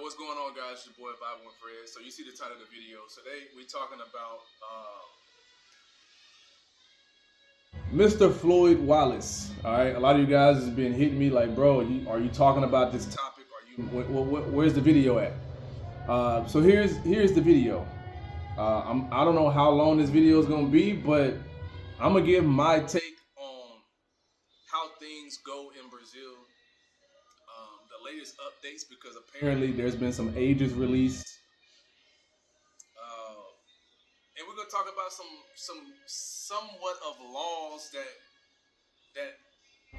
What's going on, guys? It's your boy Bible and Fred. So you see the title of the video. Today we're talking about Mr. Floyd Wallace. All right, a lot of you guys has been hitting me like, bro, are you talking about this topic? Are you where's the video at? So here's the video. I don't know how long this video is gonna be, but I'm gonna give my take on how things go in Brazil. The latest updates, because apparently there's been some ages released, and we're gonna talk about somewhat of laws that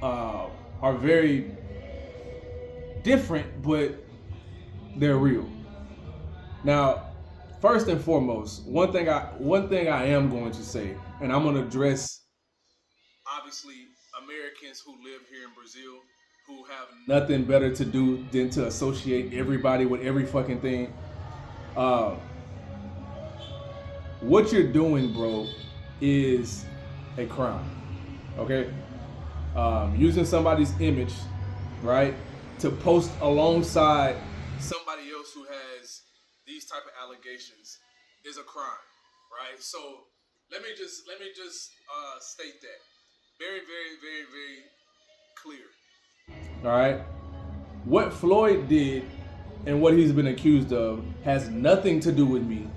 are very different, but they're real. Now, first and foremost, one thing I am going to say, and I'm going to address obviously Americans who live here in Brazil who have nothing better to do than to associate everybody with every fucking thing. What you're doing, bro, is a crime. Okay, using somebody's image, right, to post alongside somebody else who has these type of allegations is a crime, right? So let me just state that very, very, very, very clear. All right, what Floyd did and what he's been accused of has nothing to do with me,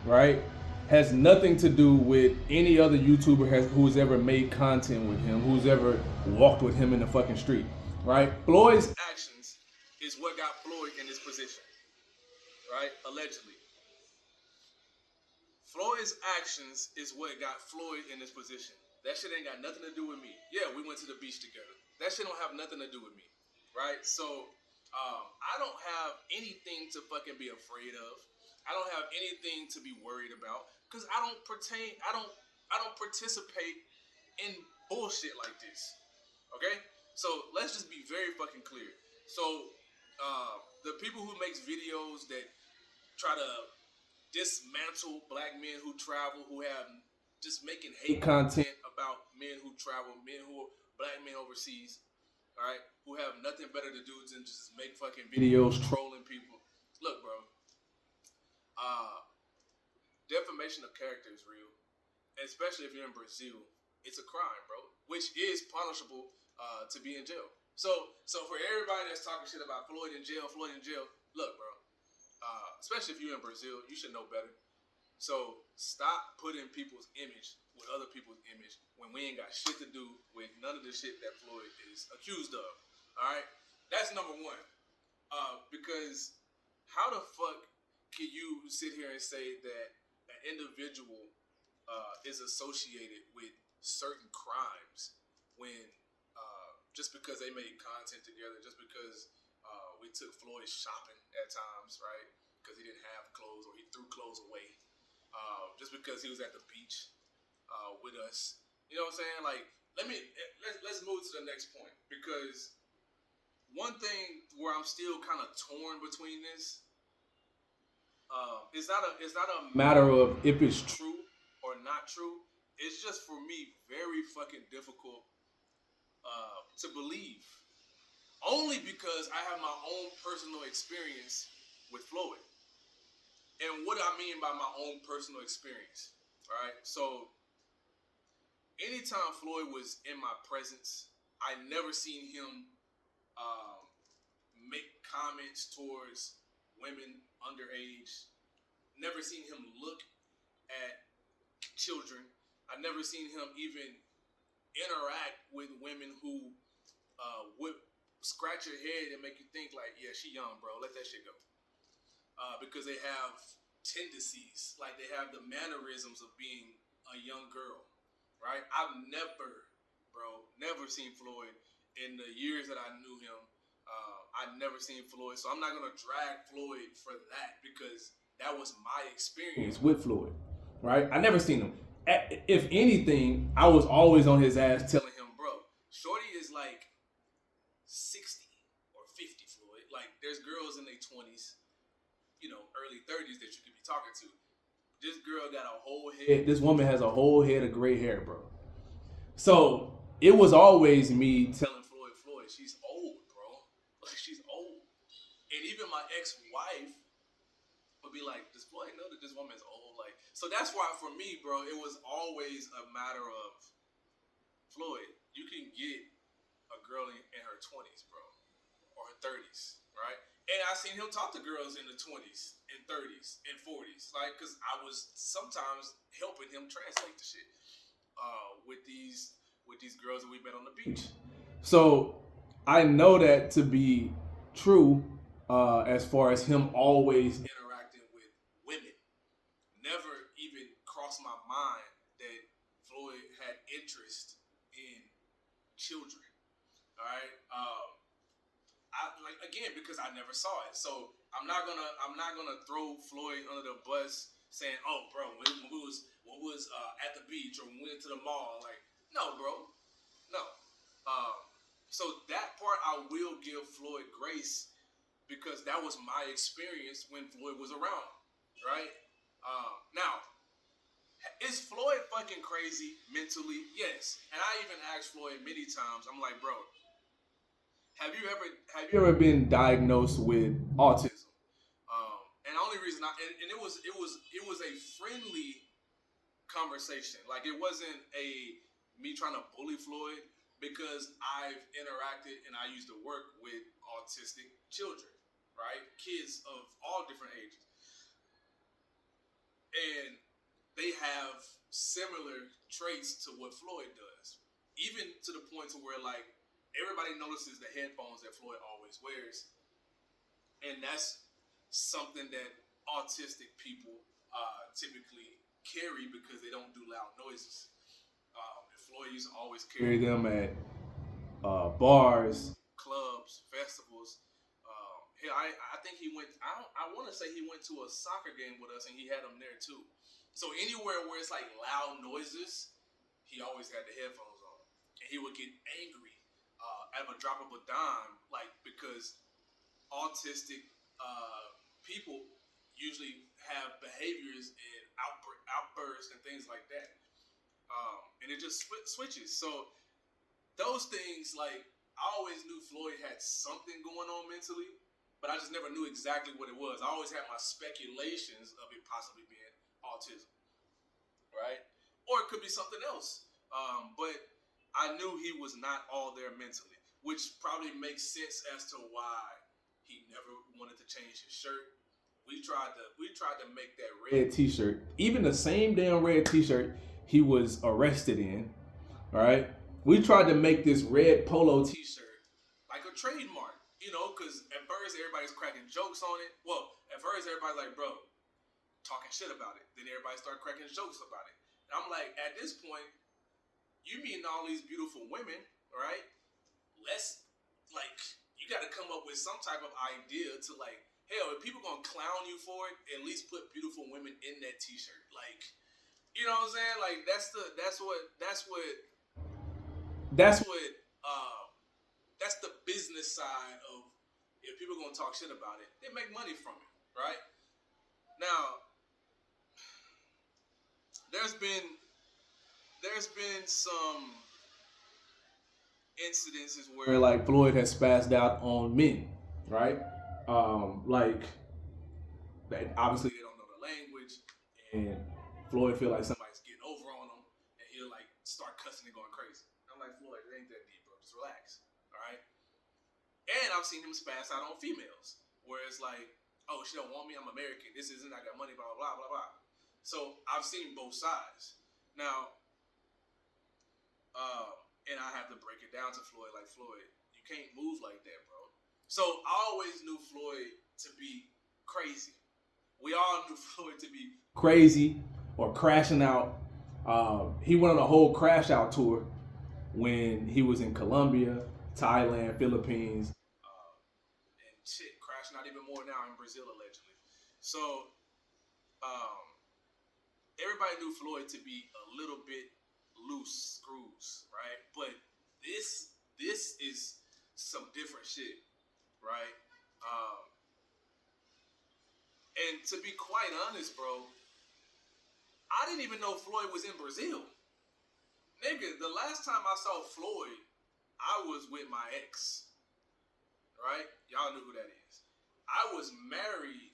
right? Has nothing to do with any other YouTuber who's ever made content with him, who's ever walked with him in the fucking street, right? Floyd's actions is what got Floyd in this position, right? Allegedly. Floyd's actions is what got Floyd in this position. That shit ain't got nothing to do with me. Yeah, we went to the beach together. That shit don't have nothing to do with me, right? So I don't have anything to fucking be afraid of. I don't have anything to be worried about because I don't participate in bullshit like this. Okay? So let's just be very fucking clear. So the people who makes videos that try to dismantle black men who travel, who have just making hate content about men who travel, black men overseas, all right, who have nothing better to do than just make fucking videos trolling people. Look, bro, defamation of character is real, especially if you're in Brazil. It's a crime, bro, which is punishable to be in jail. So for everybody that's talking shit about Floyd in jail, look, bro, especially if you're in Brazil, you should know better. So stop putting people's image with other people's image when we ain't got shit to do with none of the shit that Floyd is accused of. All right, that's number one. Because how the fuck can you sit here and say that an individual is associated with certain crimes when just because they made content together, just because we took Floyd shopping at times, right? Because he didn't have clothes or he threw clothes away. Just because he was at the beach with us, you know what I'm saying? Like, let's move to the next point, because one thing where I'm still kind of torn between this it's not a matter of if it's true or not true. It's just for me very fucking difficult to believe, only because I have my own personal experience with Floyd. And what I mean by my own personal experience, right? So, anytime Floyd was in my presence, I never seen him make comments towards women underage. Never seen him look at children. I never seen him even interact with women who would scratch your head and make you think like, yeah, she young, bro. Let that shit go. Because they have tendencies, like they have the mannerisms of being a young girl, right? I've never seen Floyd in the years that I knew him. I've never seen Floyd, so I'm not gonna drag Floyd for that because that was my experience with Floyd, right? I never seen him. If anything, I was always on his ass telling him, bro, shorty is like 60 or 50, Floyd. Like, there's girls in their 20s, you know, early 30s that you could be talking to. This girl got a whole head. This woman has a whole head of gray hair, bro. So it was always me telling Floyd, she's old, bro. Like, she's old. And even my ex-wife would be like, "Does Floyd know that this woman's old?" Like, so that's why for me, bro, it was always a matter of Floyd. You can get a girl in her 20s, bro, or her 30s, right? And I seen him talk to girls in the 20s and 30s and 40s, like, cause I was sometimes helping him translate the shit with these girls that we met on the beach. So I know that to be true, as far as him always interacting with women. Never even crossed my mind that Floyd had interest in children. All right. I like again because I never saw it, so I'm not gonna throw Floyd under the bus saying, "Oh, bro, when we was at the beach or when we went to the mall." Like, no, bro, no. Um, so that part I will give Floyd grace because that was my experience when Floyd was around, right? Now, is Floyd fucking crazy mentally? Yes, and I even asked Floyd many times. I'm like, bro, have you ever been diagnosed with autism? And the only reason and it was a friendly conversation. Like it wasn't a me trying to bully Floyd because I've interacted and I used to work with autistic children, right? Kids of all different ages, and they have similar traits to what Floyd does, even to the point to where like everybody notices the headphones that Floyd always wears, and that's something that autistic people typically carry because they don't do loud noises. And Floyd used to always carry them at bars, clubs, festivals. I think he went. I want to say he went to a soccer game with us, and he had them there too. So anywhere where it's like loud noises, he always had the headphones on, and he would get angry at a drop of a dime, like because autistic people usually have behaviors and outbursts and things like that, and it just switches. So those things, like I always knew Floyd had something going on mentally, but I just never knew exactly what it was. I always had my speculations of it possibly being autism, right? Or it could be something else. But I knew he was not all there mentally, which probably makes sense as to why he never wanted to change his shirt. We tried to make that red T-shirt, even the same damn red T-shirt he was arrested in. All right, we tried to make this red polo T-shirt like a trademark, because at first everybody's cracking jokes on it. Well, at first everybody's like, "Bro, talking shit about it." Then everybody started cracking jokes about it. And I'm like, at this point, you mean all these beautiful women, right? Let's like you got to come up with some type of idea to like, hell, if people gonna clown you for it, at least put beautiful women in that T-shirt. Like, you know what I'm saying? Like that's what uh, that's the business side of if people gonna talk shit about it, they make money from it, right? Now, there's been there's been some incidences where like Floyd has spazzed out on men, right? Like obviously they don't know the language, and Floyd feel like somebody's getting over on him, and he'll like start cussing and going crazy. I'm like, Floyd, it ain't that deep, bro. Just relax, all right? And I've seen him spaz out on females, where it's like, oh, she don't want me. I'm American. This isn't. I got money. Blah blah blah blah blah. So I've seen both sides. Now, and I have to break it down to Floyd. Like Floyd, you can't move like that, bro. So I always knew Floyd to be crazy. We all knew Floyd to be crazy or crashing out. He went on a whole crash out tour when he was in Colombia, Thailand, Philippines, and shit, crashing out even more now in Brazil allegedly. So um, everybody knew Floyd to be a little bit loose screws, right? But this is some different shit, right? Um, and to be quite honest, bro, I didn't even know Floyd was in Brazil. Nigga, the last time I saw Floyd, I was with my ex, right? Y'all knew who that is. I was married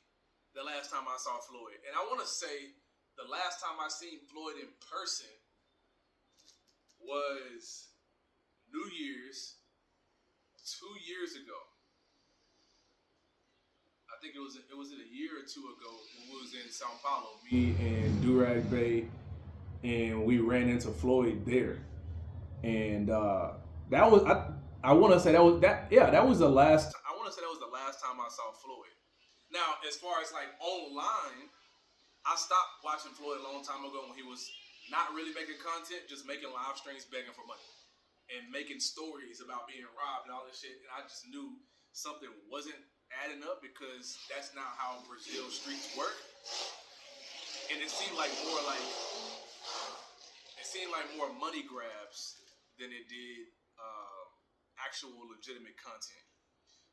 the last time I saw Floyd, and I want to say the last time I seen Floyd in person was New Year's 2 years ago. I think it was a year or two ago when we was in Sao Paulo, me and Durag Bay, and we ran into Floyd there, and that was I want to say that was that yeah that was the last I want to say that was the last time I saw Floyd. Now, as far as like online, I stopped watching Floyd a long time ago when he was not really making content, just making live streams begging for money and making stories about being robbed and all this shit. And I just knew something wasn't adding up because that's not how Brazil streets work. And it seemed like more money grabs than it did actual legitimate content.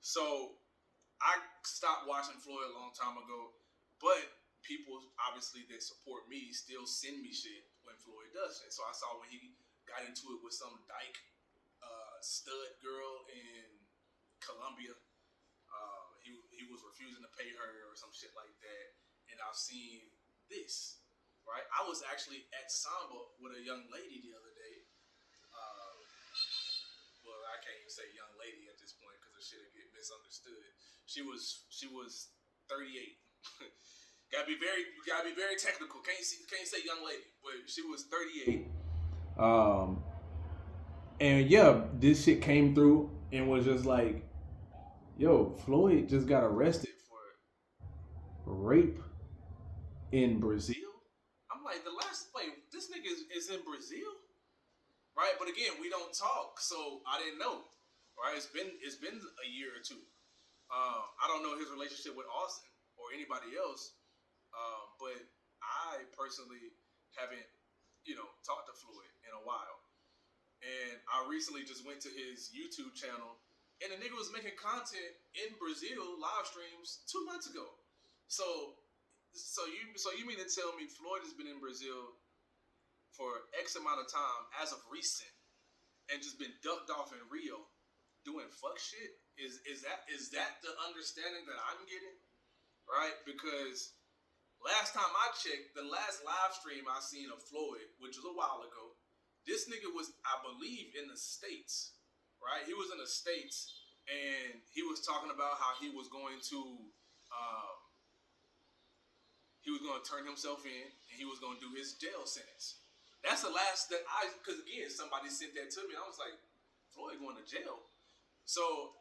So I stopped watching Floyd a long time ago, but people obviously that support me still send me shit when Floyd does shit. So I saw when he got into it with some dyke stud girl in Colombia. He was refusing to pay her or some shit like that, and I've seen this. Right, I was actually at Samba with a young lady the other day. Uh, well, I can't even say young lady at this point because the shit would get misunderstood. She was 38. You gotta be very technical. Can't say young lady, but she was 38. And yeah, this shit came through and was just like, yo, Floyd just got arrested for rape in Brazil. I'm like, this nigga is in Brazil, right? But again, we don't talk, so I didn't know, right? It's been a year or two. I don't know his relationship with Austin or anybody else, but I personally haven't, talked to Floyd in a while. And I recently just went to his YouTube channel, and the nigga was making content in Brazil live streams 2 months ago. So, so you mean to tell me Floyd has been in Brazil for X amount of time as of recent, and just been ducked off in Rio doing fuck shit? Is that the understanding that I'm getting? Right? Because last time I checked, the last live stream I seen of Floyd, which was a while ago, this nigga was, I believe, in the States. Right? He was in the States, and he was talking about how um, he was going to turn himself in, and he was going to do his jail sentence. That's the last because again, somebody sent that to me. I was like, Floyd going to jail. So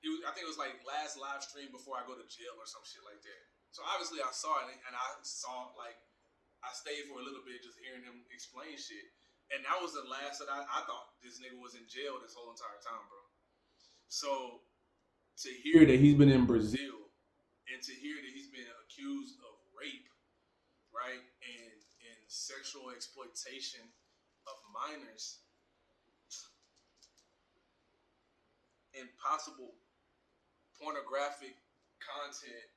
I think it was like last live stream before I go to jail or some shit like that. So obviously I saw it, and I saw like I stayed for a little bit just hearing him explain shit, and that was the last that I thought this nigga was in jail this whole entire time, bro. So to hear that he's been in Brazil and to hear that he's been accused of rape, right, and sexual exploitation of minors and possible pornographic content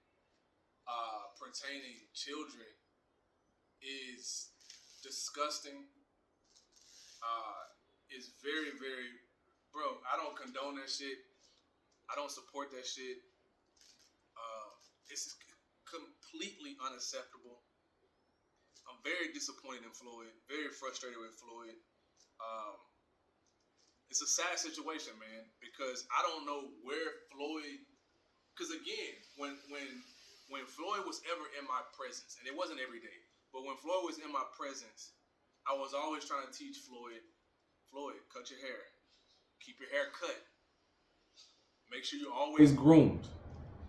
pertaining children is disgusting. Is very, very, bro. I don't condone that shit. I don't support that shit. It's completely unacceptable. I'm very disappointed in Floyd. Very frustrated with Floyd. Um, it's a sad situation, man, because I don't know where Floyd. Because again, when Floyd was ever in my presence, and it wasn't every day, but when Floyd was in my presence, I was always trying to teach Floyd, cut your hair, keep your hair cut, make sure you're always groomed,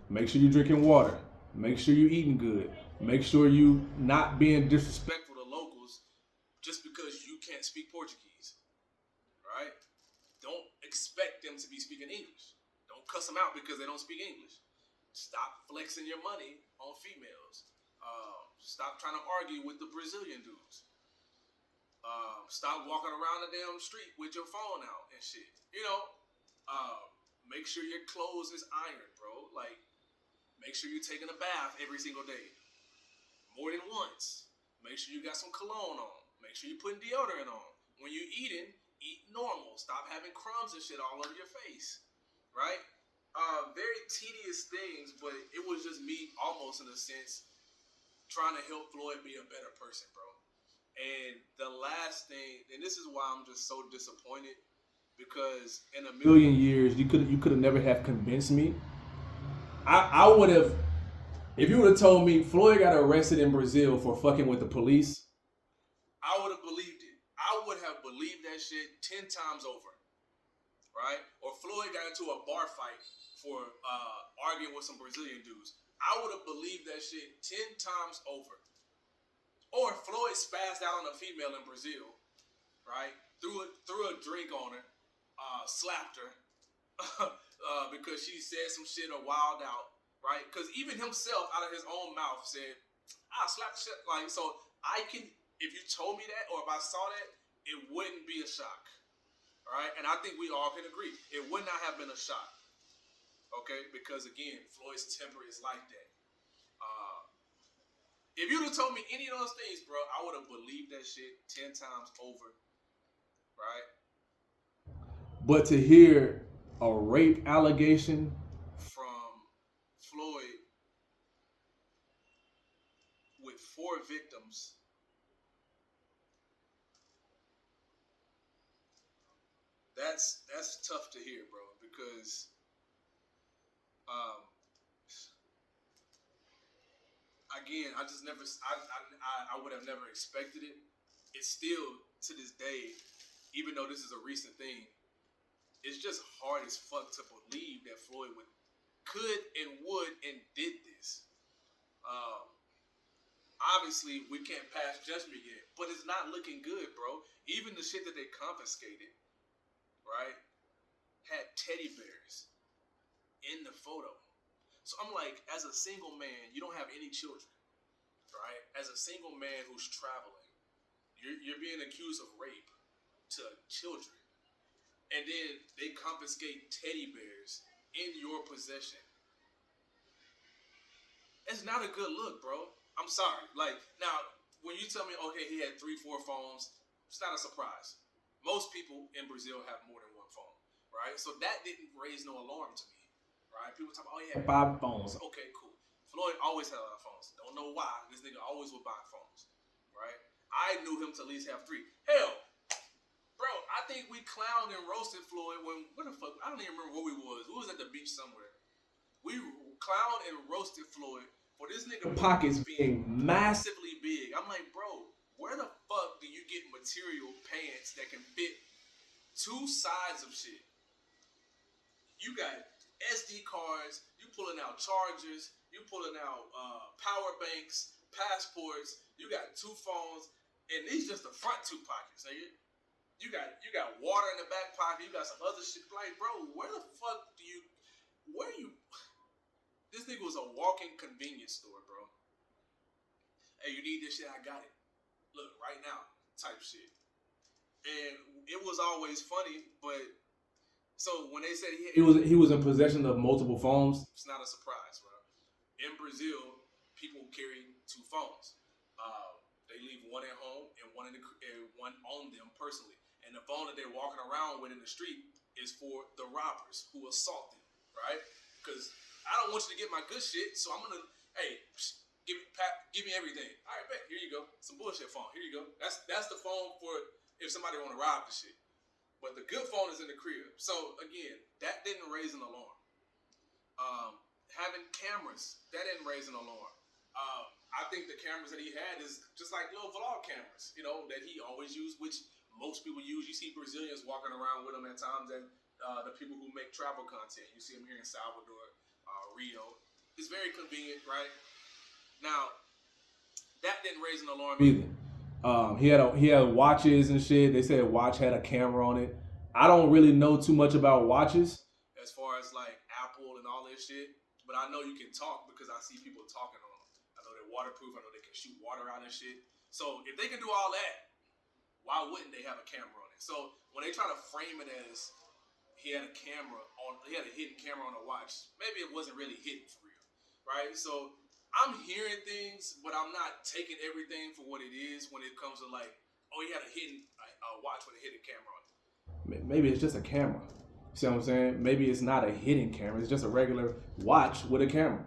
make sure you're drinking water, make sure you're eating good, make sure you not being disrespectful to locals just because you can't speak Portuguese, right? Don't expect them to be speaking English. Don't cuss them out because they don't speak English. Stop flexing your money on females. Stop trying to argue with the Brazilian dudes. Stop walking around the damn street with your phone out and shit. Make sure your clothes is ironed, bro. Like, make sure you're taking a bath every single day, more than once. Make sure you got some cologne on. Make sure you're putting deodorant on. When you're eating, eat normal. Stop having crumbs and shit all over your face, right? very tedious things, but it was just me almost in a sense trying to help Floyd be a better person, bro. And the last thing, and this is why I'm just so disappointed, because in a million years you could have never have convinced me. I would have, if you would have told me Floyd got arrested in Brazil for fucking with the police, I would have believed it. I would have believed that shit 10 times over, right? Or Floyd got into a bar fight for arguing with some Brazilian dudes. I would have believed that shit 10 times over. Or Floyd spazzed out on a female in Brazil, right? Threw a drink on her, slapped her because she said some shit or wild out, right? Because even himself, out of his own mouth, said, "I slapped shit." Like, so I can, if you told me that or if I saw that, it wouldn't be a shock, right? And I think we all can agree it would not have been a shock, okay? Because again, Floyd's temper is like that. If you'd have told me any of those things, bro, I would have believed that shit 10 times over, right? But to hear a rape allegation from Floyd with 4 victims, that's tough to hear, bro, because again, I just never, I would have never expected it. It's still, to this day, even though this is a recent thing, it's just hard as fuck to believe that Floyd could and would and did this. Obviously, we can't pass judgment yet, but it's not looking good, bro. Even the shit that they confiscated, right, had teddy bears in the photo. So I'm like, as a single man, you don't have any children, right? As a single man who's traveling, you're being accused of rape to children. And then they confiscate teddy bears in your possession. It's not a good look, bro. I'm sorry. Like, now, when you tell me, okay, he had 3-4 phones, it's not a surprise. Most people in Brazil have more than one phone, right? So that didn't raise no alarm to me. Right? People talk about, oh, he had 5 phones. Okay, cool. Floyd always had a lot of phones. Don't know why. This nigga always would buy phones. Right? I knew him to at least have 3. Hell, bro, I think we clowned and roasted Floyd when, what the fuck? I don't even remember where we was. We was at the beach somewhere. We clowned and roasted Floyd for this nigga pockets being massively big. I'm like, bro, where the fuck do you get material pants that can fit 2 sides of shit? You got SD cards, you pulling out chargers, you pulling out power banks, passports, you got 2 phones, and these just the front 2 pockets, nigga. You got water in the back pocket, you got some other shit. Like, bro, where the fuck this nigga was a walking convenience store, bro. Hey, you need this shit, I got it. Look, right now, type shit. And it was always funny, but so when they said he was in possession of multiple phones, it's not a surprise, bro. In Brazil, people carry 2 phones. They leave one at home and one on them personally. And the phone that they're walking around with in the street is for the robbers who assault them, right? Because I don't want you to get my good shit, so I'm gonna, hey, give me everything. All right, bet. Here you go. Some bullshit phone. Here you go. That's the phone for if somebody want to rob the shit. But the good phone is in the crib. So, again, that didn't raise an alarm. Having cameras, that didn't raise an alarm. I think the cameras that he had is just like little vlog cameras, that he always used, which most people use. You see Brazilians walking around with them at times, and the people who make travel content. You see them here in Salvador, Rio. It's very convenient, right? Now, that didn't raise an alarm either. He had watches and shit. They said watch had a camera on it. I don't really know too much about watches as far as like Apple and all this shit, but I know you can talk because I see people talking on them. I know they're waterproof. I know they can shoot water out and shit. So if they can do all that, why wouldn't they have a camera on it? So when they try to frame it as he had a hidden camera on a watch, maybe it wasn't really hidden for real, right? So I'm hearing things, but I'm not taking everything for what it is when it comes to like, oh, he had a watch with a hidden camera on it. Maybe it's just a camera. See what I'm saying? Maybe it's not a hidden camera. It's just a regular watch with a camera.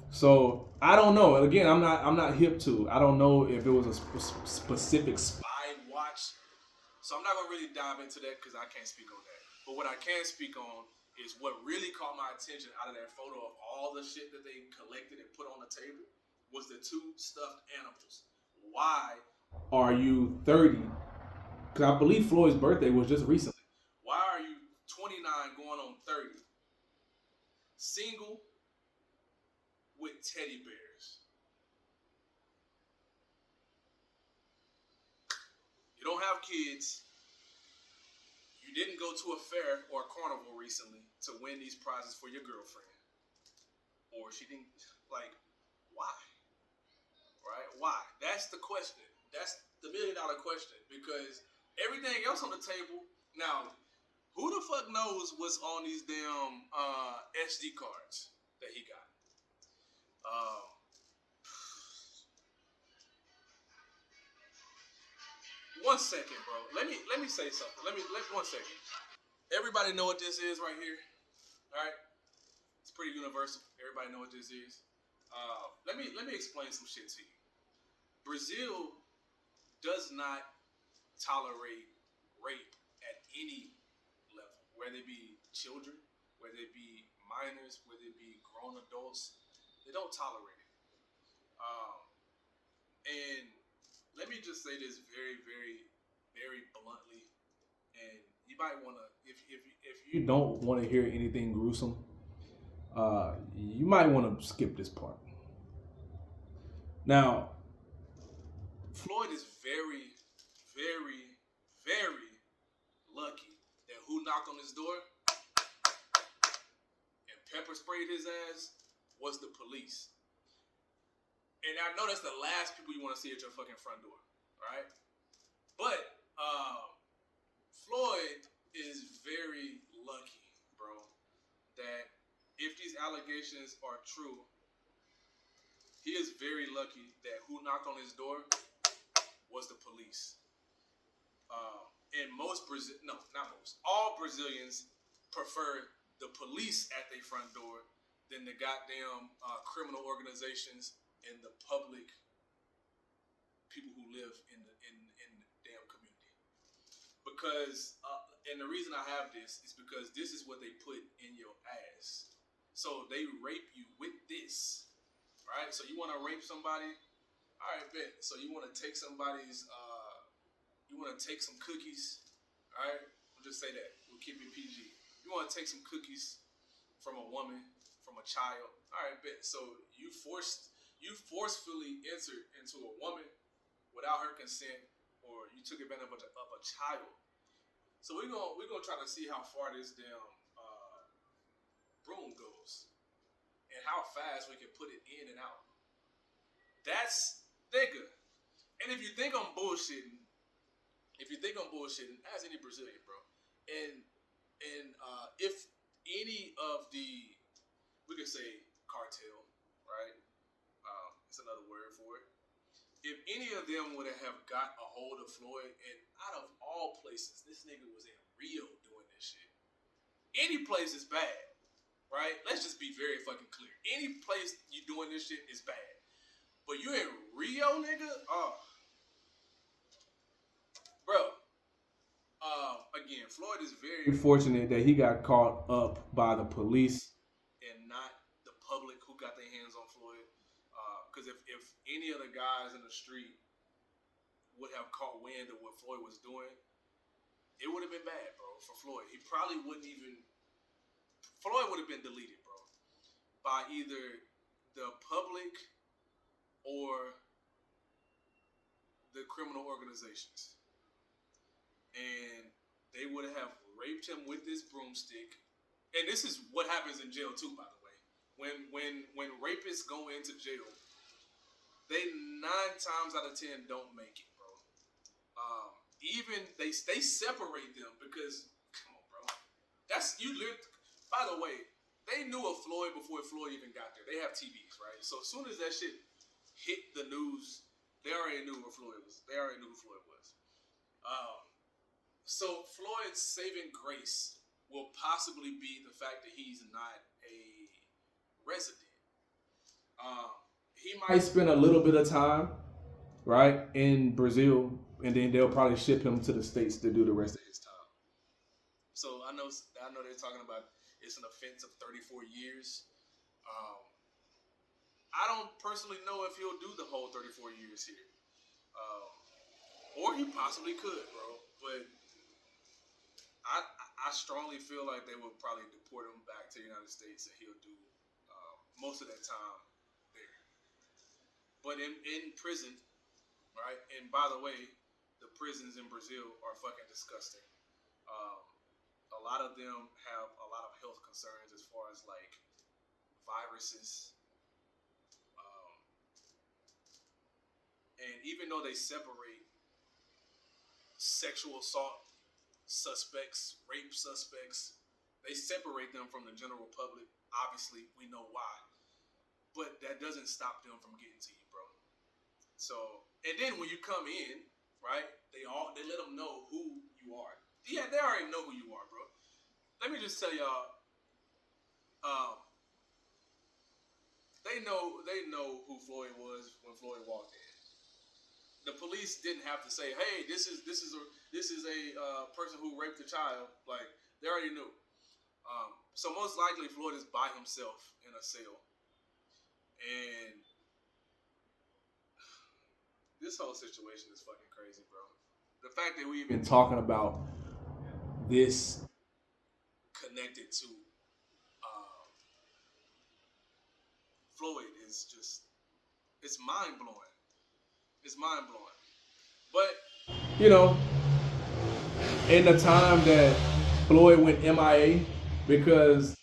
So I don't know. Again, I'm not hip to. I don't know if it was a specific spy watch. So I'm not gonna really dive into that because I can't speak on that. But what I can speak on is what really caught my attention out of that photo of all the shit that they collected and put on the table was the two stuffed animals. Why are you 30? Because I believe Floyd's birthday was just recently. Why are you 29 going on 30, single with teddy bears? You don't have kids. You didn't go to a fair or a carnival recently to win these prizes for your girlfriend. Or she didn't, like, why? Right? Why? That's the question. That's the $1 million question. Because everything else on the table, now, who the fuck knows what's on these damn SD cards that he got? Um, One second, bro. Let me say something. Let 1 second. Everybody know what this is right here. All right, it's pretty universal. Everybody know what this is. Let me explain some shit to you. Brazil does not tolerate rape at any level, whether it be children, whether it be minors, whether it be grown adults. They don't tolerate it. Um, and let me just say this very, very, very bluntly. And you might want to, if you don't want to hear anything gruesome, you might want to skip this part. Now, Floyd is very, very, very lucky that who knocked on his door and pepper sprayed his ass was the police. And I know that's the last people you want to see at your fucking front door, right? But Floyd is very lucky, bro, that if these allegations are true, he is very lucky that who knocked on his door was the police. And most Brazil, no, not most, all Brazilians prefer the police at their front door than the goddamn criminal organizations and the public people who live in the damn community. Because and the reason I have this is because this is what they put in your ass. So they rape you with this, right? So you want to rape somebody? All right, bet. So you want to take somebody's, you want to take some cookies, all right? We'll just say that. We'll keep it PG. You want to take some cookies from a woman, from a child. All right, bet. So you forcefully entered into a woman without her consent, or you took advantage of a child. So we're gonna try to see how far this damn broom goes and how fast we can put it in and out. That's nigga. And ask any Brazilian, bro. And if any of the, we could say cartel, right? It's another word for it. If any of them would have got a hold of Floyd, and out of all places, this nigga was in Rio doing this shit. Any place is bad, right? Let's just be very fucking clear. Any place you doing this shit is bad. But you in Rio, nigga? Oh. Bro. Again, Floyd is very fortunate that he got caught up by the police and not the public who got their hands on Floyd. Because if any of the guys in the street would have caught wind of what Floyd was doing, it would have been bad, bro, for Floyd. He probably wouldn't even. Floyd would have been deleted, bro, by either the public or the criminal organizations. And they would have raped him with this broomstick. And this is what happens in jail too, by the way. When rapists go into jail, they 9 times out of 10 don't make it, bro. Even they separate them because, come on, bro. That's you live. By the way, they knew of Floyd before Floyd even got there. They have TVs, right? So as soon as that shit hit the news, they already knew who Floyd was. So Floyd's saving grace will possibly be the fact that he's not a resident. He I might spend a little bit of time, right, in Brazil, and then they'll probably ship him to the States to do the rest of his time. So I know they're talking about it's an offense of 34 years. Um, I don't personally know if he'll do the whole 34 years here, um, or he possibly could, bro. But I strongly feel like they will probably deport him back to the United States, and he'll do most of that time there. But in prison, right? And by the way, the prisons in Brazil are fucking disgusting. Um, a lot of them have a lot of health concerns as far as like viruses. Um, and even though they separate sexual assault suspects, rape suspects, they separate them from the general public. Obviously, we know why. But that doesn't stop them from getting to you, bro. So, and then when you come in, right, they let them know who you are. Yeah, they already know who you are, bro. Let me just tell y'all, um, they know who Floyd was when Floyd walked in. The police didn't have to say, "Hey, this is a person who raped a child." Like they already knew. So most likely Floyd is by himself in a cell, and this whole situation is fucking crazy, bro. The fact that we even talking about this connected to uh, Floyd is it's mind blowing. It's mind blowing. But You know, in the time that Floyd went MIA, because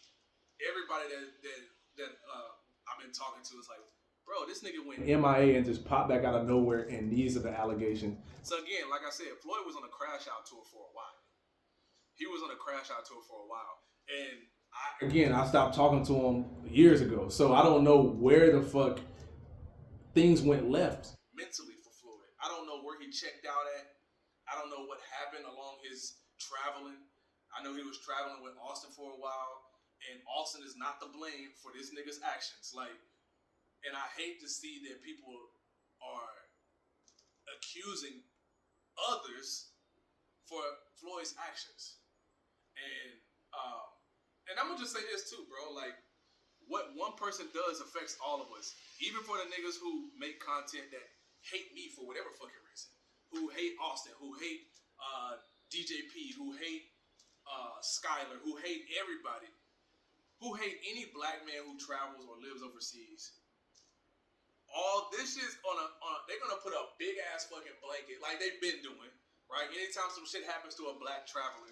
everybody that I've been talking to is like, bro, this nigga went MIA and just popped back out of nowhere, and these are the allegations. So again, like I said, Floyd was on a crash out tour for a while. He was on a crash out tour for a while, and I stopped talking to him years ago, so I don't know where the fuck things went left. Mentally for Floyd, I don't know where he checked out at. I don't know what happened along his traveling. I know he was traveling with Austin for a while, and Austin is not to blame for this nigga's actions. Like, and I hate to see that people are accusing others for Floyd's actions. And I'm gonna just say this too, bro. Like, what one person does affects all of us. Even for the niggas who make content that hate me for whatever fucking reason, who hate Austin, who hate DJP, who hate Skyler, who hate everybody, who hate any black man who travels or lives overseas. All this shit's they're gonna put a big ass fucking blanket like they've been doing, right? Anytime some shit happens to a black traveler,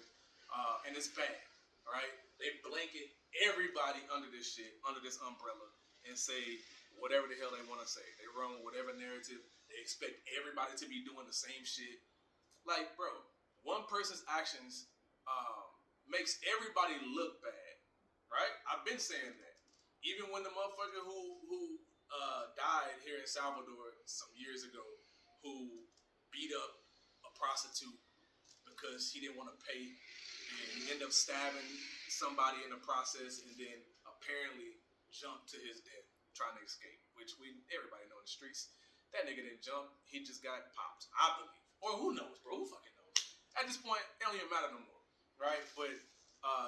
and it's bad, right? They blanket everybody under this shit, under this umbrella, and say whatever the hell they want to say. They run with whatever narrative. They expect everybody to be doing the same shit. Like, bro, one person's actions makes everybody look bad, right? I've been saying that. Even when the motherfucker who died here in Salvador some years ago, who beat up a prostitute because he didn't want to pay, and he ended up stabbing somebody in the process, and then apparently jumped to his death trying to escape. Which everybody know in the streets, that nigga didn't jump. He just got popped, I believe, or who knows, bro? Who fucking knows? At this point, it don't even matter no more, right? But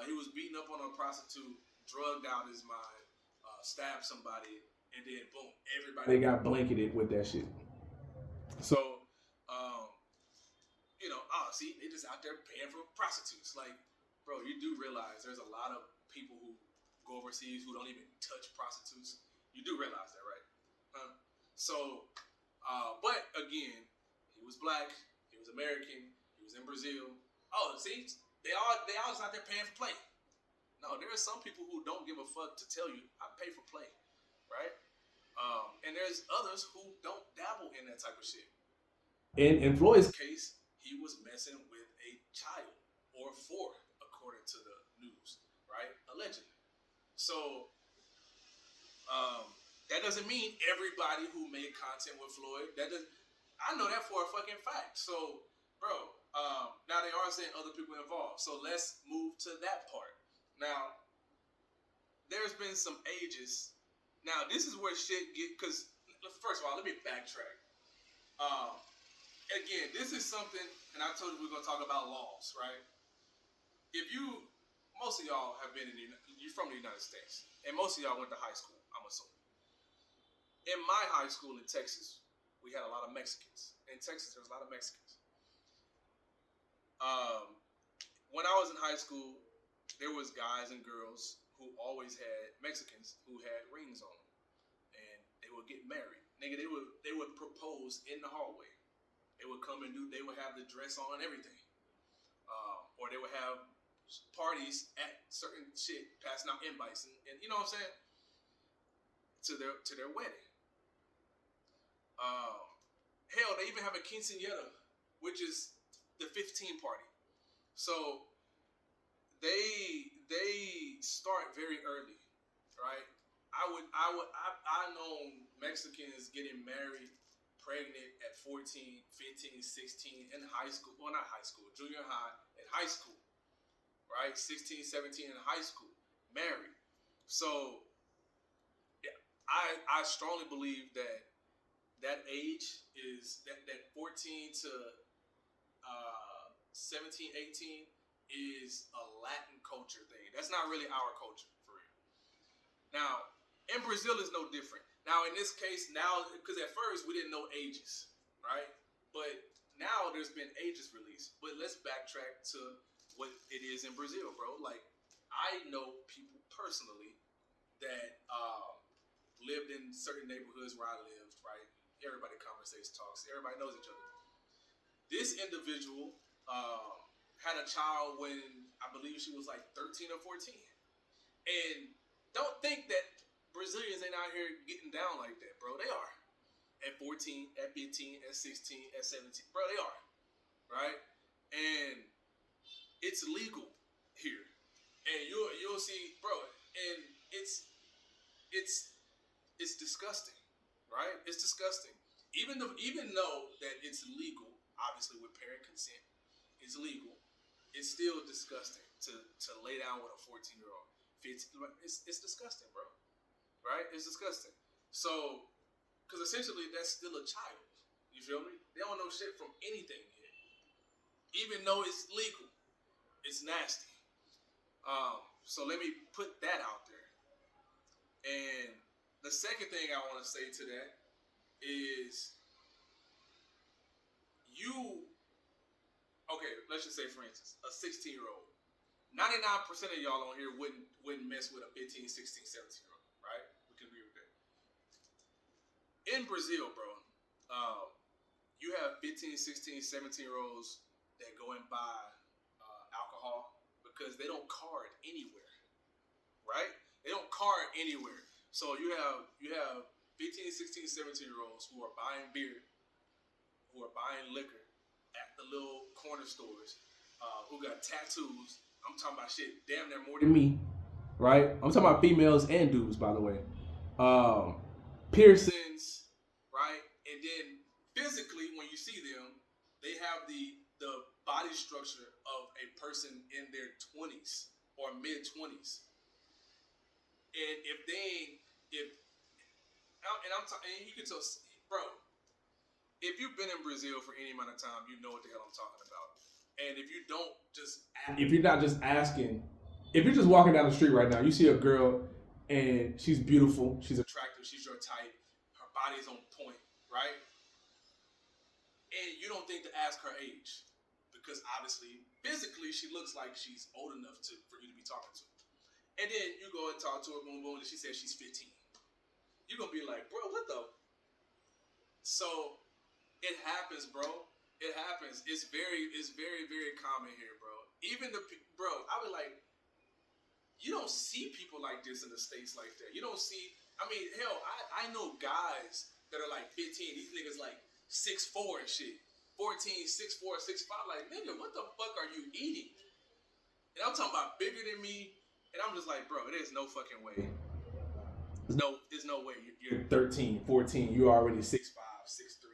he was beating up on a prostitute, drugged out his mind, stabbed somebody, and then boom, everybody They got blanketed with that shit. So, see, they just out there paying for prostitutes. Like, bro, you do realize there's a lot of people who go overseas who don't even touch prostitutes. You do realize that, right? So, but again, he was black, he was American, he was in Brazil. Oh, see, they all just out there paying for play. No, there are some people who don't give a fuck to tell you I pay for play, right? And there's others who don't dabble in that type of shit. In Floyd's case, he was messing with a child or four, according to the news, right? Allegedly. So, that doesn't mean everybody who made content with Floyd. I know that for a fucking fact. So, bro, Now they are saying other people involved, so let's move to that part. Now, there's been some ages. Now this is where shit get because first of all, let me backtrack. Um, Again, this is something, and I told you we're gonna talk about laws, right? If you, most of y'all have been in you're from the United States, and most of y'all went to high school. I'm assuming. In my high school in Texas, we had a lot of Mexicans. In Texas, there was a lot of Mexicans. Um, when I was in high school, there was guys and girls who always had Mexicans who had rings on them, and they would get married. Nigga, they would propose in the hallway. They would come and they would have the dress on and everything, or they would have parties at certain shit, passing out invites, and you know what I'm saying, to their wedding. Hell, they even have a quinceañera, which is the 15 party. So they start very early, right? I know Mexicans getting married, pregnant at 14, 15, 16 in high school. Well, not high school, junior high and high school, right? 16, 17 in high school, married. So yeah, I strongly believe that age is that 14 to 17, 18 is a Latin culture thing. That's not really our culture, for real. Now, in Brazil is no different. Now, in this case, because at first we didn't know ages, right? But now there's been ages released. But let's backtrack to what it is in Brazil, bro. Like, I know people personally that lived in certain neighborhoods where I lived, right? Everybody conversates, talks. Everybody knows each other. This individual had a child when I believe she was like 13 or 14. And don't think that Brazilians ain't out here getting down like that, bro. They are. At 14, at 15, at 16, at 17. Bro, they are. Right? And it's legal here. And you'll see, bro, and it's disgusting. Right? It's disgusting. Even though that it's legal, obviously with parent consent, it's legal. It's still disgusting to lay down with a 14-year-old. It's disgusting, bro. Right? It's disgusting. So, because essentially that's still a child. You feel me? They don't know shit from anything yet. Even though it's legal. It's nasty. So let me put that out there. And the second thing I want to say to that is okay, let's just say, for instance, a 16-year-old. 99% of y'all on here wouldn't mess with a 15, 16, 17-year-old, right? We can agree with that. In Brazil, bro, you have 15, 16, 17-year-olds that go and buy alcohol because they don't card anywhere, right? They don't card anywhere. So you have 15, 16, 17-year-olds who are buying beer, who are buying liquor at the little corner stores, who got tattoos. I'm talking about shit damn near more than me, right? I'm talking about females and dudes, by the way. Piercings, right? And then physically, when you see them, they have the body structure of a person in their 20s or mid 20s. And and you can tell, bro, if you've been in Brazil for any amount of time, you know what the hell I'm talking about. And if you don't if you're not just asking, if you're just walking down the street right now, you see a girl and she's beautiful, she's attractive, she's your type, her body's on point, right? And you don't think to ask her age because obviously, physically, she looks like she's old enough for you to be talking to. And then you go and talk to her, boom, boom, and she says she's 15. You're gonna be like, bro, what the? So it happens, bro. It happens. It's very, very common here, bro. Even bro, I was like, you don't see people like this in the States like that. You don't see, I mean, hell, I know guys that are like 15. These niggas like 6'4" and shit. 14, 6'4", 6'5". Like, nigga, what the fuck are you eating? And I'm talking about bigger than me. And I'm just like, bro, there's no fucking way. There's no way you're 13, 14, you're already 6'5", 6'3",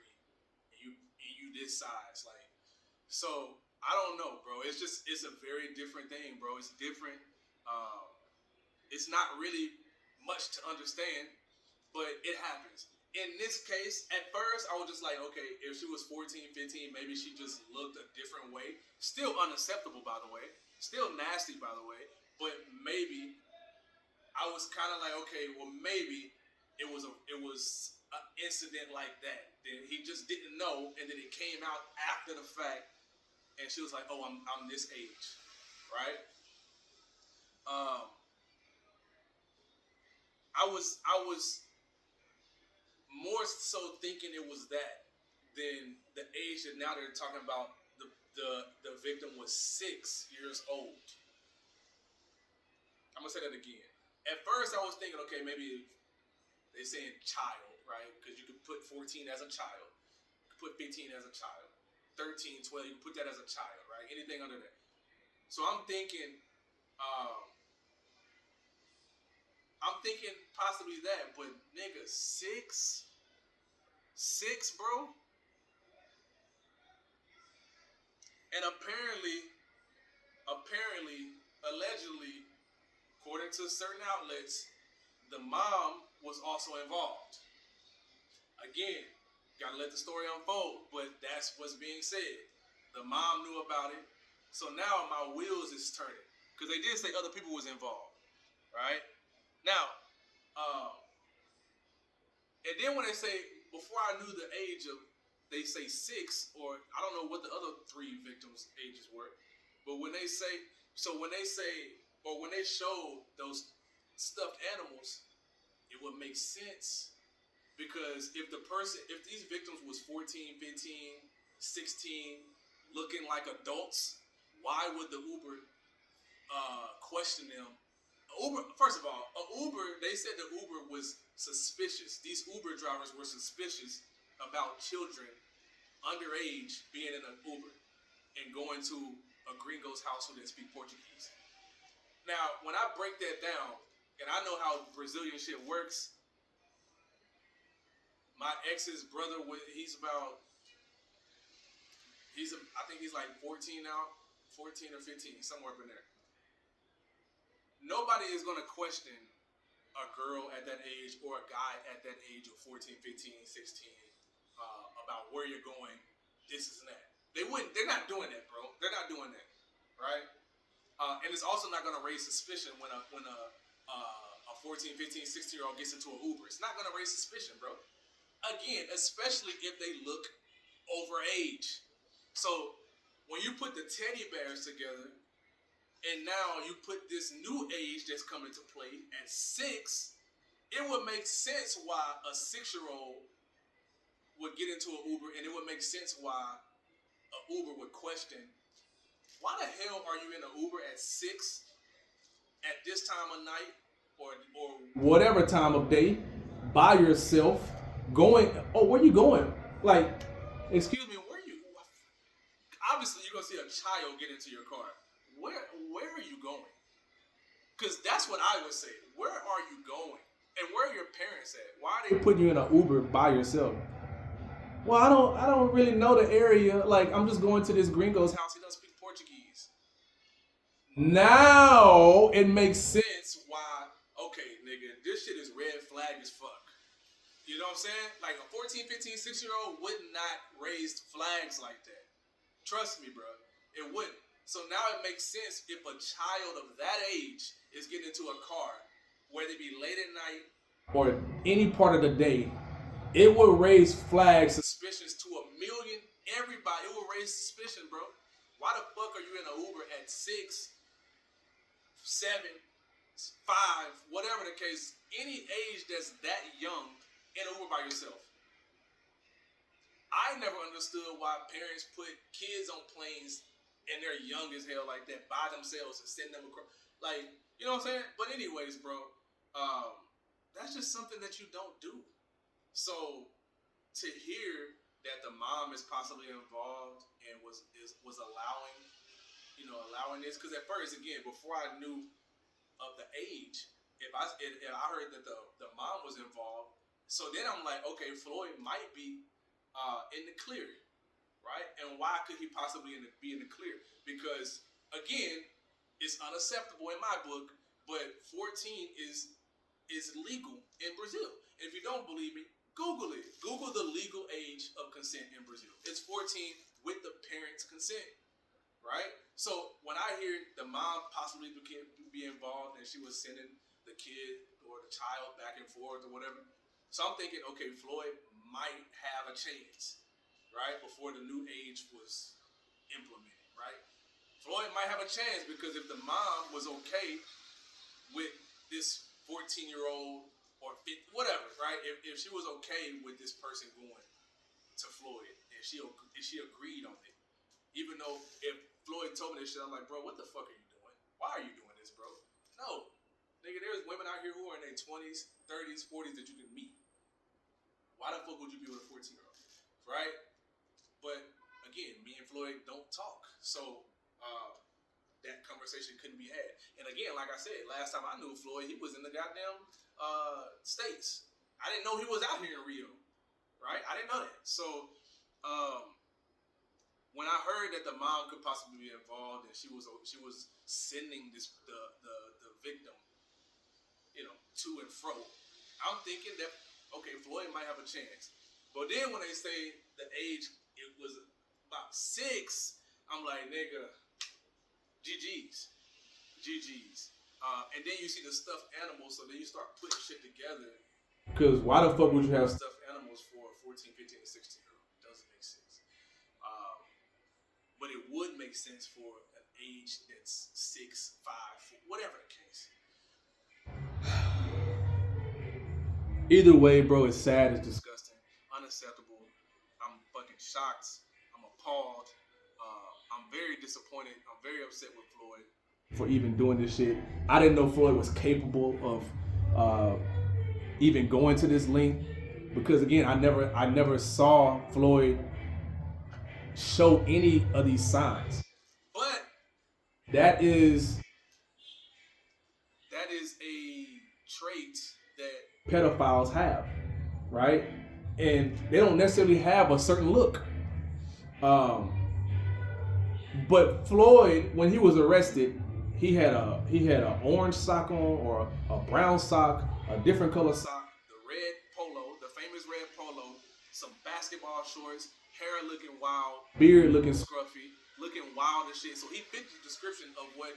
and you this size. Like, so I don't know, bro. It's a very different thing, bro. It's different. Um, it's not really much to understand, but it happens. In this case, at first, I was just like, okay, if she was 14, 15, maybe she just looked a different way. Still unacceptable, by the way. Still nasty, by the way. But maybe I was kind of like, okay, well, maybe it was an incident like that. Then he just didn't know, and then it came out after the fact, and she was like, oh, I'm this age, right? Um, I was more so thinking it was that than the age that now they're talking about. The victim was 6 years old. I'm gonna say that again. At first, I was thinking, okay, maybe they're saying child, right? Because you could put 14 as a child, you could put 15 as a child, 13, 12, you can put that as a child, right? Anything under that. So um, I'm thinking possibly that, but nigga, six, bro, and allegedly, according to certain outlets, the mom was also involved. Again, gotta let the story unfold, but that's what's being said. The mom knew about it, so now my wheels is turning because they did say other people was involved, right? Now, um, and then when they say before I knew the age of, they say 6, or I don't know what the other 3 victims' ages were, but when they say, when they say, or when they show those stuffed animals, it would make sense because if these victims was 14, 15, 16, looking like adults, why would the Uber question them? Uber, first of all, Uber, they said the Uber was suspicious. These Uber drivers were suspicious about children underage being in an Uber and going to a gringo's house who didn't speak Portuguese. Now, when I break that down, and I know how Brazilian shit works, my ex's brother, I think he's like 14 now, 14 or 15, somewhere up in there. Nobody is going to question a girl at that age or a guy at that age of 14, 15, 16 about where you're going, this is that. They're not doing that, bro. They're not doing that, right? And it's also not going to raise suspicion when a 14, 15, 16-year-old gets into an Uber. It's not going to raise suspicion, bro. Again, especially if they look over age. So when you put the teddy bears together, and now you put this new age that's coming to play at 6, it would make sense why a 6-year-old would get into an Uber, and it would make sense why an Uber would question, why the hell are you in an Uber at 6 at this time of night or whatever time of day by yourself going, oh, where you going? Like, excuse me, where you? Obviously, you're going to see a child get into your car. Where are you going? Because that's what I would say. Where are you going? And where are your parents at? Why are they putting you in an Uber by yourself? Well, I don't really know the area. Like, I'm just going to this gringo's house. He doesn't speak Portuguese. Now it makes sense why, okay, nigga, this shit is red flag as fuck. You know what I'm saying? Like a 14, 15, 6-year-old would not raise flags like that. Trust me, bro. It wouldn't. So now it makes sense if a child of that age is getting into a car, whether it be late at night or any part of the day, it will raise flags, suspicions to a million. Everybody, it will raise suspicion, bro. Why the fuck are you in an Uber at 6, 7, 5, whatever the case, any age that's that young in an Uber by yourself? I never understood why parents put kids on planes and they're young as hell like that by themselves and send them across. Like, you know what I'm saying? But anyways, bro, that's just something that you don't do. So to hear that the mom is possibly involved and was allowing this, because at first, again, before I knew of the age, if I heard that the mom was involved, so then I'm like, okay, Floyd might be in the clear, right? And why could he possibly be in the clear? Because again, it's unacceptable in my book, but 14 is legal in Brazil. And if you don't believe me, Google it. Google the legal age of consent in Brazil. It's 14 with the parents' consent, right? So when I hear the mom possibly be involved and she was sending the kid or the child back and forth or whatever, so I'm thinking, okay, Floyd might have a chance, right, before the new age was implemented, right? Floyd might have a chance because if the mom was okay with this 14-year-old or 50, whatever, right? If she was okay with this person going to Floyd and she agreed on it, even though if Floyd told me this shit, I'm like, bro, what the fuck are you doing? Why are you doing this, bro? No, nigga, there's women out here who are in their 20s, 30s, 40s that you can meet. Why the fuck would you be with a 14-year-old, right? But again, me and Floyd don't talk, so that conversation couldn't be had. And again, like I said, last time I knew Floyd, he was in the goddamn States. I didn't know he was out here in Rio, right? I didn't know that. So when I heard that the mom could possibly be involved and she was sending the victim, to and fro, I'm thinking that okay, Floyd might have a chance. But then when they say the age it was about 6, I'm like, nigga, GG's. And then you see the stuffed animals, so then you start putting shit together. Because why the fuck would you have stuffed animals for a 14, 15, and 16-year-old? It doesn't make sense. But it would make sense for an age that's 6, 5, 4, whatever the case. Either way, bro, it's sad, it's disgusting, unacceptable. I'm fucking shocked. I'm appalled. I'm very disappointed. I'm very upset with Floyd for even doing this shit. I didn't know Floyd was capable of even going to this length because again, I never saw Floyd show any of these signs. But that is a trait that pedophiles have, right? And they don't necessarily have a certain look. But Floyd, when he was arrested, he had an orange sock on or a brown sock, a different color sock, the red polo, the famous red polo, some basketball shorts, hair looking wild, beard looking scruffy, looking wild and shit. So he fit the description of what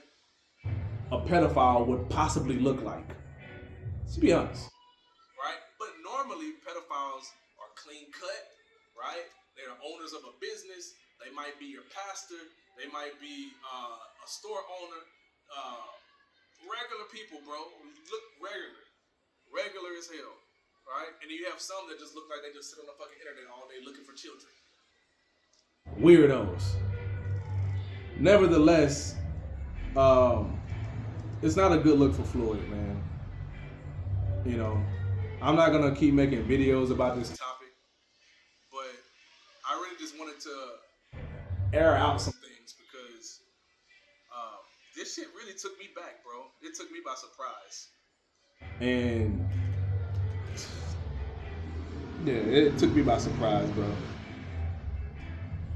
a pedophile would possibly look like. To be honest. Right? But normally pedophiles are clean cut, right? They're owners of a business. They might be your pastor. They might be a store owner. Regular people, bro. Look regular as hell, right? And then you have some that just look like they just sit on the fucking internet all day looking for children. Weirdos. Nevertheless, it's not a good look for Floyd, man. I'm not gonna keep making videos about this topic, but I really just wanted to air out some things because this shit really took me back, bro. It took me by surprise. And yeah, it took me by surprise, bro.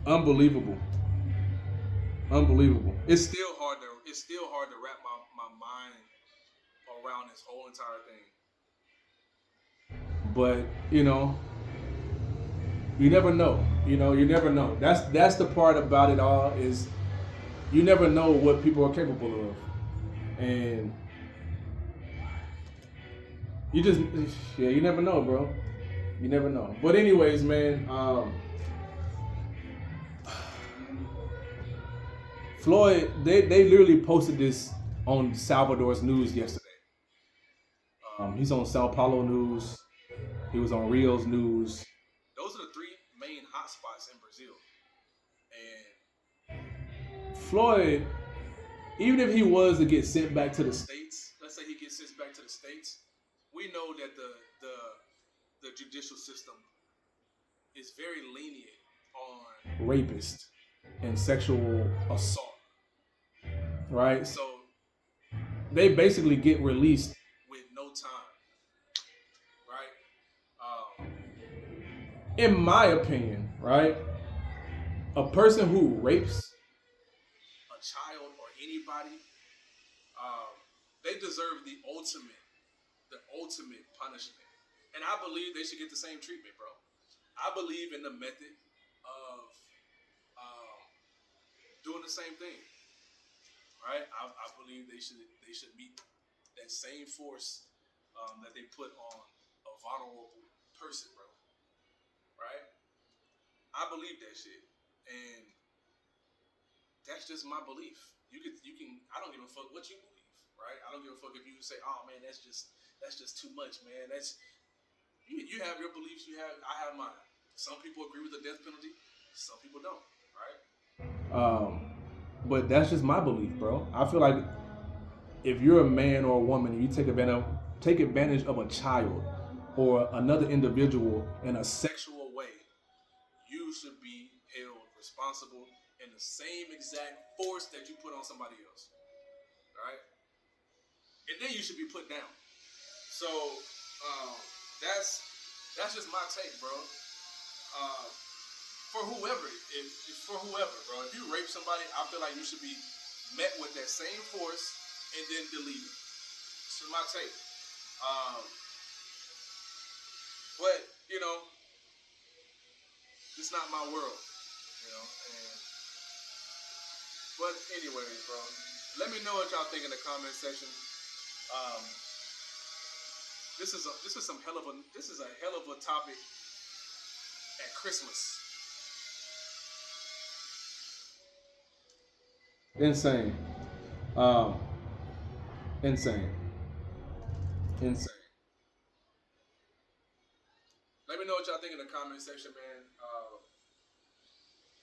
Unbelievable. It's still hard to wrap my mind around this whole entire thing. But you never know. You never know. That's the part about it all is you never know what people are capable of, and you never know, bro. You never know. But anyways, man, Floyd, they literally posted this on Salvador's news yesterday. He's on Sao Paulo news. He was on Rio's news. Those are the 3 main hotspots in Brazil. And Floyd, even if he was to get sent back to the States, let's say he gets sent back to the States, we know that the judicial system is very lenient on rapists and sexual assault. Right? So they basically get released with no time. Right? In my opinion, right? a person who rapes a child or anybody, um, they deserve the ultimate punishment. And I believe they should get the same treatment, bro. I believe in the method of um, doing the same thing, right? I believe they should meet that same force that they put on a vulnerable person, bro. Right? I believe that shit, and that's just my belief. You can. I don't give a fuck what you believe, right? I don't give a fuck if you say, "Oh man, that's just too much, man." You have your beliefs. I have mine. Some people agree with the death penalty. Some people don't, right? But that's just my belief, bro. I feel like if you're a man or a woman and you take advantage of a child or another individual in a sexual way, you should be held responsible in the same exact force that you put on somebody else, right? And then you should be put down. So um, that's just my take, bro. Uh, for whoever, for whoever, bro. If you rape somebody, I feel like you should be met with that same force and then deleted. This is my take. Um, but you know, it's not my world, you know. And but anyways, bro, let me know what y'all think in the comment section. Um, this is a hell of a topic at Christmas. Insane. Um, insane. Insane. Let me know what y'all think in the comment section, man.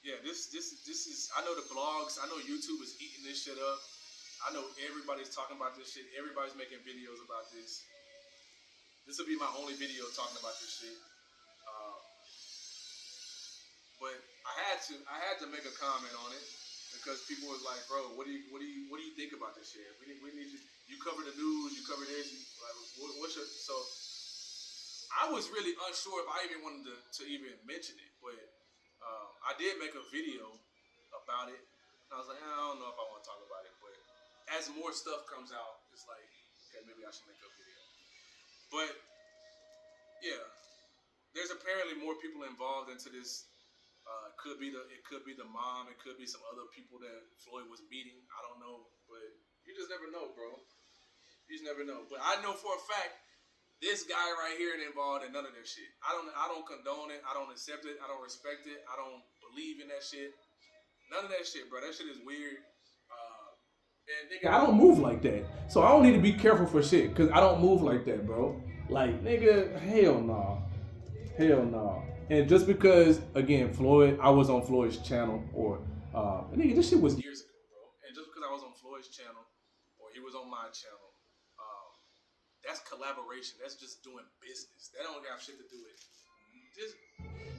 Yeah, this is. I know the blogs. I know YouTube is eating this shit up. I know everybody's talking about this shit. Everybody's making videos about this. This will be my only video talking about this shit. Um, but I had to make a comment on it because people was like, bro, what do you think about this shit? We need you cover the news, you cover this. Like, what's your so? I was really unsure if I even wanted to even mention it, but I did make a video about it. And I was like, I don't know if I want to talk about it, but as more stuff comes out, it's like, okay, maybe I should make a video. But yeah, there's apparently more people involved into this. It could be the mom. It could be some other people that Floyd was meeting. I don't know, but you just never know, bro. You just never know. But I know for a fact this guy right here is involved in none of this shit. I don't condone it. I don't accept it. I don't respect it. I don't believe in that shit. None of that shit, bro. That shit is weird. And nigga, I don't move like that. So I don't need to be careful for shit because I don't move like that, bro. Like, nigga, hell no. Hell no. And just because, again, Floyd, I was on Floyd's channel, or nigga, this shit was years ago, bro. And just because I was on Floyd's channel, or he was on my channel, that's collaboration. That's just doing business. That don't have shit to do with just.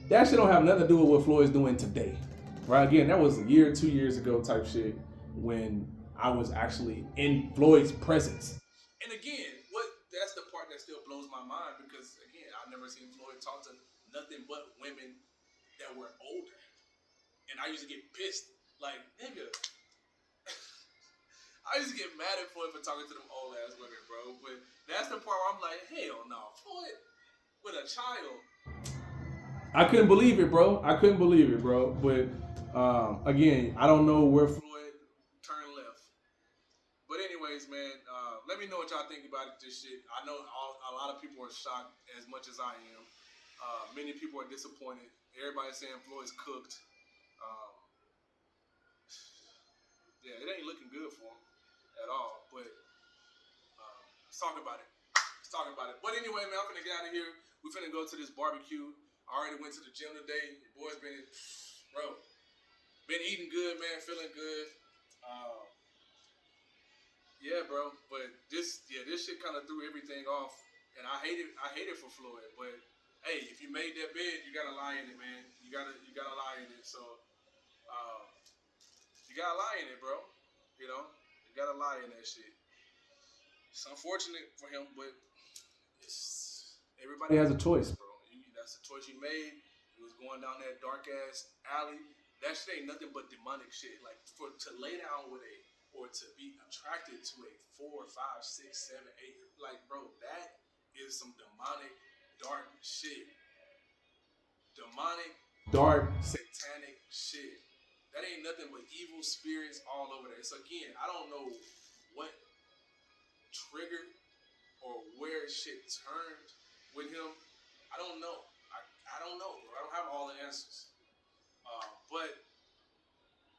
That shit don't have nothing to do with what Floyd's doing today, right? Again, that was a year, 2 years ago type shit when I was actually in Floyd's presence. And again, that's the part that still blows my mind because again, I've never seen Floyd talk to nothing but women that were older, and I used to get pissed, like nigga. I used to get mad at Floyd for talking to them old ass women, bro. But that's the part where I'm like, hell no, Floyd with a child. I couldn't believe it, bro. But again, I don't know where Floyd turned left. But anyways, man, let me know what y'all think about this shit. I know a lot of people are shocked as much as I am. Many people are disappointed. Everybody's saying Floyd's cooked. Um, yeah, it ain't looking good for him at all. But let's talk about it. But anyway, man, I'm finna get out of here. We finna go to this barbecue. I already went to the gym today. Your boy's been eating good, man, feeling good. Yeah, bro. But this shit kind of threw everything off, and I hate it for Floyd. But hey, if you made that bed, you gotta lie in it, man. You gotta lie in it. So you gotta lie in it, bro. You know, you gotta lie in that shit. It's unfortunate for him, but everybody has a choice, bro. That's the choice you made. He was going down that dark ass alley. that shit ain't nothing but demonic shit. Like to lay down with or to be attracted to a 4, 5, 6, 7, 8, like bro, that is some demonic, dark shit. Demonic, dark, satanic shit. That ain't nothing but evil spirits all over there. So again, I don't know what triggered or where shit turned with him. I don't know. I don't know, bro. I don't have all the answers. But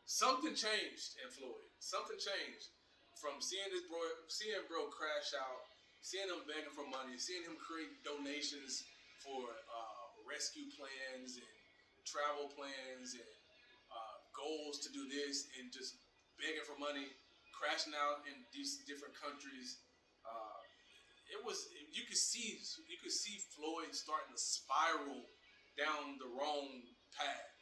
something changed in Floyd. Something changed from seeing bro crash out, seeing him begging for money, seeing him create donations for rescue plans and travel plans and goals to do this, and just begging for money, crashing out in these different countries. It was you could see Floyd starting to spiral down the wrong path.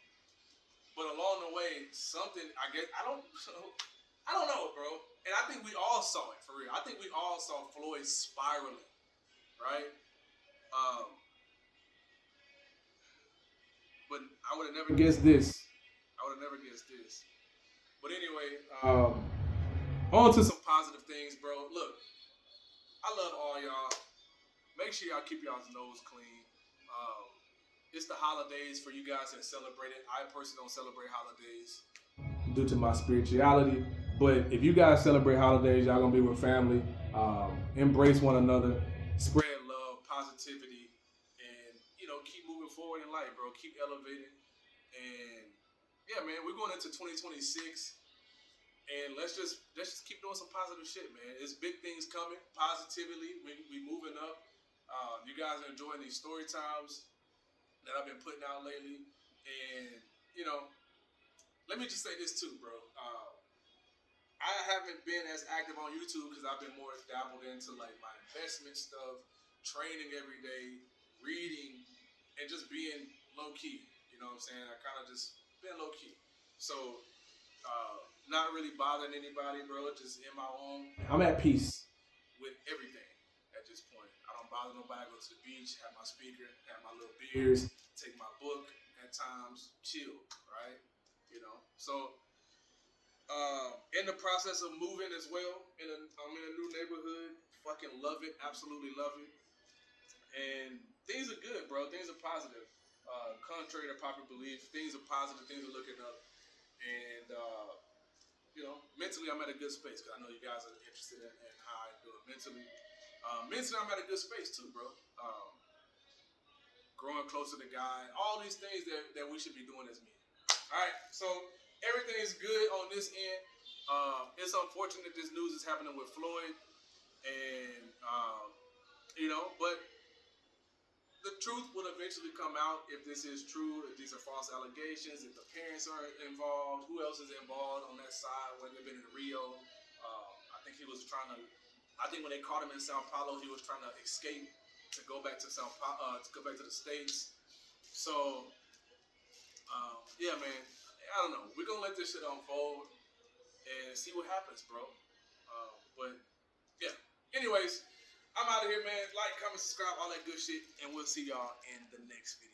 But along the way, something I guess I don't know, bro. And I think we all saw it for real. I think we all saw Floyd spiraling, right? But I would have never guessed this. But anyway, on to some positive things, bro. Look, I love all y'all. Make sure y'all keep y'all's nose clean. It's the holidays for you guys that celebrate it. I personally don't celebrate holidays due to my spirituality. But if you guys celebrate holidays, y'all gonna be with family. Embrace one another. Spread love, positivity, and keep moving forward in life, bro. Keep elevating. And yeah, man, we're going into 2026. And let's just keep doing some positive shit, man. There's big things coming. Positively, we moving up. You guys are enjoying these story times that I've been putting out lately. And let me just say this too, bro. I haven't been as active on YouTube because I've been more dabbled into like my investment stuff, training every day, reading, and just being low key. You know what I'm saying? I kind of just been low key. So not really bothering anybody, bro. Just in my own. I'm at peace with everything at this point. I don't bother nobody. Go to the beach, have my speaker, have my little beers, take my book at times, chill, right? So in the process of moving as well. I'm in a new neighborhood. Fucking love it. Absolutely love it. And things are good, bro. Things are positive. Contrary to popular belief, things are positive. Things are looking up. And mentally I'm at a good space because I know you guys are interested in how I do it mentally. Mentally I'm at a good space too, bro. Growing closer to God. All these things that we should be doing as men. All right, so everything is good on this end. It's unfortunate this news is happening with Floyd, and but the truth will eventually come out if this is true, if these are false allegations, if the parents are involved, who else is involved on that side, whether they've been in Rio. I think he was trying to. I think when they caught him in Sao Paulo, he was trying to escape to go back to to go back to the States. So. Yeah, man. I don't know. We're gonna let this shit unfold and see what happens, bro. But yeah. Anyways, I'm out of here, man. Like, comment, subscribe, all that good shit, and we'll see y'all in the next video.